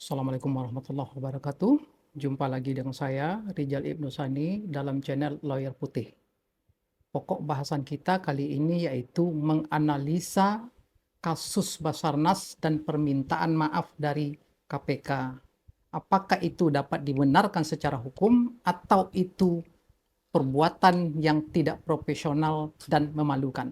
Assalamualaikum warahmatullahi wabarakatuh. Jumpa lagi dengan saya, Rijal Ibnu Sani, dalam channel Lawyer Putih. Pokok bahasan kita kali ini yaitu menganalisa kasus Basarnas dan permintaan maaf dari KPK. Apakah itu dapat dibenarkan secara hukum atau itu perbuatan yang tidak profesional dan memalukan?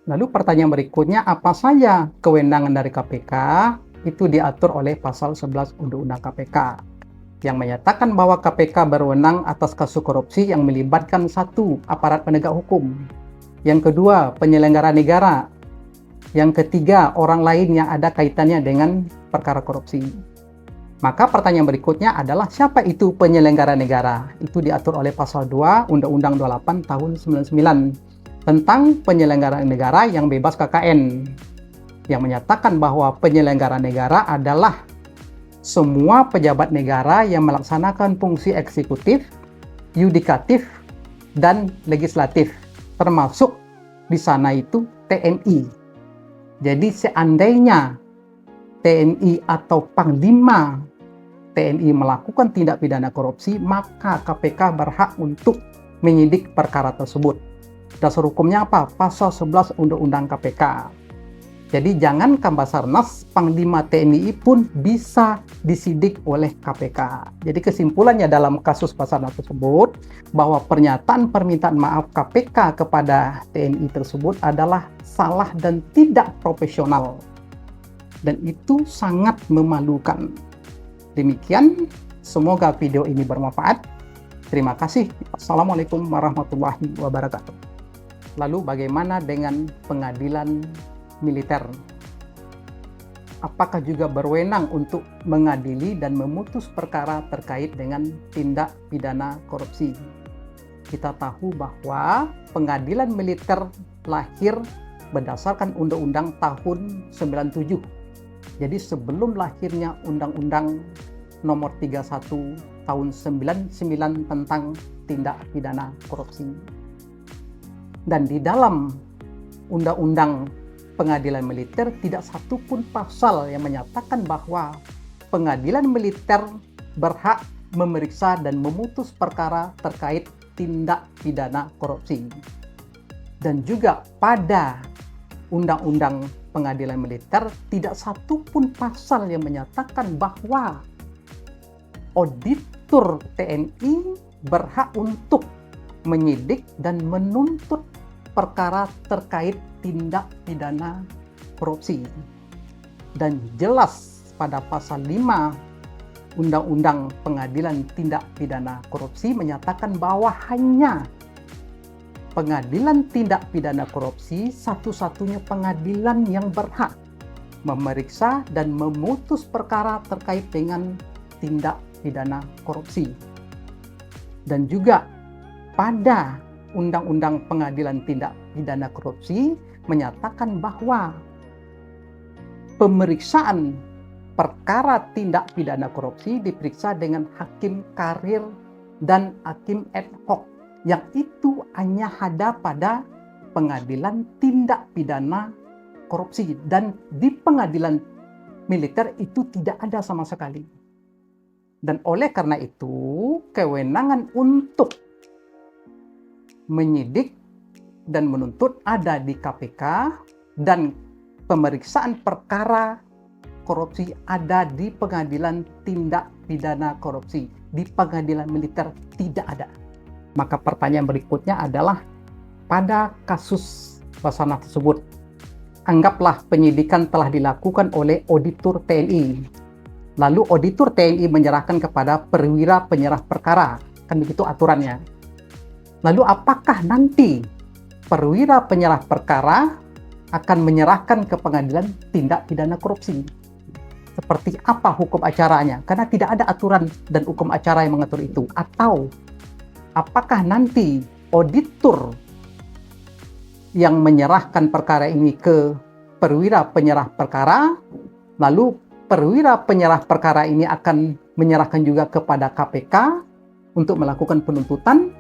Lalu pertanyaan berikutnya, apa saja kewenangan dari KPK? Itu diatur oleh pasal 11 Undang-Undang KPK yang menyatakan bahwa KPK berwenang atas kasus korupsi yang melibatkan satu, aparat penegak hukum, yang kedua, penyelenggara negara, yang ketiga, orang lain yang ada kaitannya dengan perkara korupsi. Maka pertanyaan berikutnya adalah siapa itu penyelenggara negara? Itu diatur oleh pasal 2 Undang-Undang 28 tahun 99 tentang penyelenggaraan negara yang bebas KKN, yang menyatakan bahwa penyelenggara negara adalah semua pejabat negara yang melaksanakan fungsi eksekutif, yudikatif, dan legislatif, termasuk di sana itu TNI. Jadi seandainya TNI atau Panglima TNI melakukan tindak pidana korupsi, maka KPK berhak untuk menyidik perkara tersebut. Dasar hukumnya apa? Pasal 11 Undang-Undang KPK. Jadi jangankan Basarnas, Panglima TNI pun bisa disidik oleh KPK. Jadi kesimpulannya dalam kasus Basarnas tersebut, bahwa pernyataan permintaan maaf KPK kepada TNI tersebut adalah salah dan tidak profesional. Dan itu sangat memalukan. Demikian, semoga video ini bermanfaat. Terima kasih. Assalamualaikum warahmatullahi wabarakatuh. Lalu bagaimana dengan pengadilan militer? Apakah juga berwenang untuk mengadili dan memutus perkara terkait dengan tindak pidana korupsi? Kita tahu bahwa pengadilan militer lahir berdasarkan Undang-Undang tahun 97. Jadi sebelum lahirnya Undang-Undang nomor 31 tahun 99 tentang tindak pidana korupsi. Dan di dalam Undang-Undang Pengadilan Militer tidak satupun pasal yang menyatakan bahwa pengadilan militer berhak memeriksa dan memutus perkara terkait tindak pidana korupsi. Dan juga pada Undang-Undang Pengadilan Militer tidak satupun pasal yang menyatakan bahwa auditor TNI berhak untuk menyidik dan menuntut perkara terkait tindak pidana korupsi. Dan jelas pada pasal 5 Undang-Undang Pengadilan Tindak Pidana Korupsi menyatakan bahwa hanya pengadilan tindak pidana korupsi satu-satunya pengadilan yang berhak memeriksa dan memutus perkara terkait dengan tindak pidana korupsi. Dan juga pada Undang-Undang Pengadilan Tindak Pidana Korupsi menyatakan bahwa pemeriksaan perkara tindak pidana korupsi diperiksa dengan hakim karir dan hakim ad hoc, yang itu hanya ada pada pengadilan tindak pidana korupsi, dan di pengadilan militer itu tidak ada sama sekali. Dan oleh karena itu, kewenangan untuk menyidik dan menuntut ada di KPK, dan pemeriksaan perkara korupsi ada di pengadilan tindak pidana korupsi. Di pengadilan militer tidak ada. Maka pertanyaan berikutnya adalah, pada kasus Basarnas tersebut, anggaplah penyidikan telah dilakukan oleh auditor TNI. Lalu auditor TNI menyerahkan kepada perwira penyerah perkara. Kan begitu aturannya. Lalu apakah nanti perwira penyerah perkara akan menyerahkan ke pengadilan tindak pidana korupsi? Seperti apa hukum acaranya? Karena tidak ada aturan dan hukum acara yang mengatur itu. Atau apakah nanti auditor yang menyerahkan perkara ini ke perwira penyerah perkara, lalu perwira penyerah perkara ini akan menyerahkan juga kepada KPK untuk melakukan penuntutan?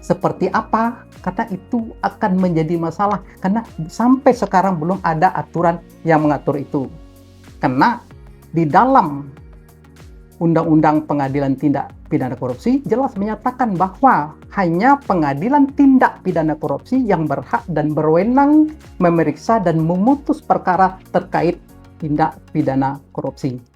Seperti apa karena itu akan menjadi masalah, karena sampai sekarang belum ada aturan yang mengatur itu. Karena di dalam Undang-Undang Pengadilan Tindak Pidana Korupsi jelas menyatakan bahwa hanya pengadilan tindak pidana korupsi yang berhak dan berwenang memeriksa dan memutus perkara terkait tindak pidana korupsi.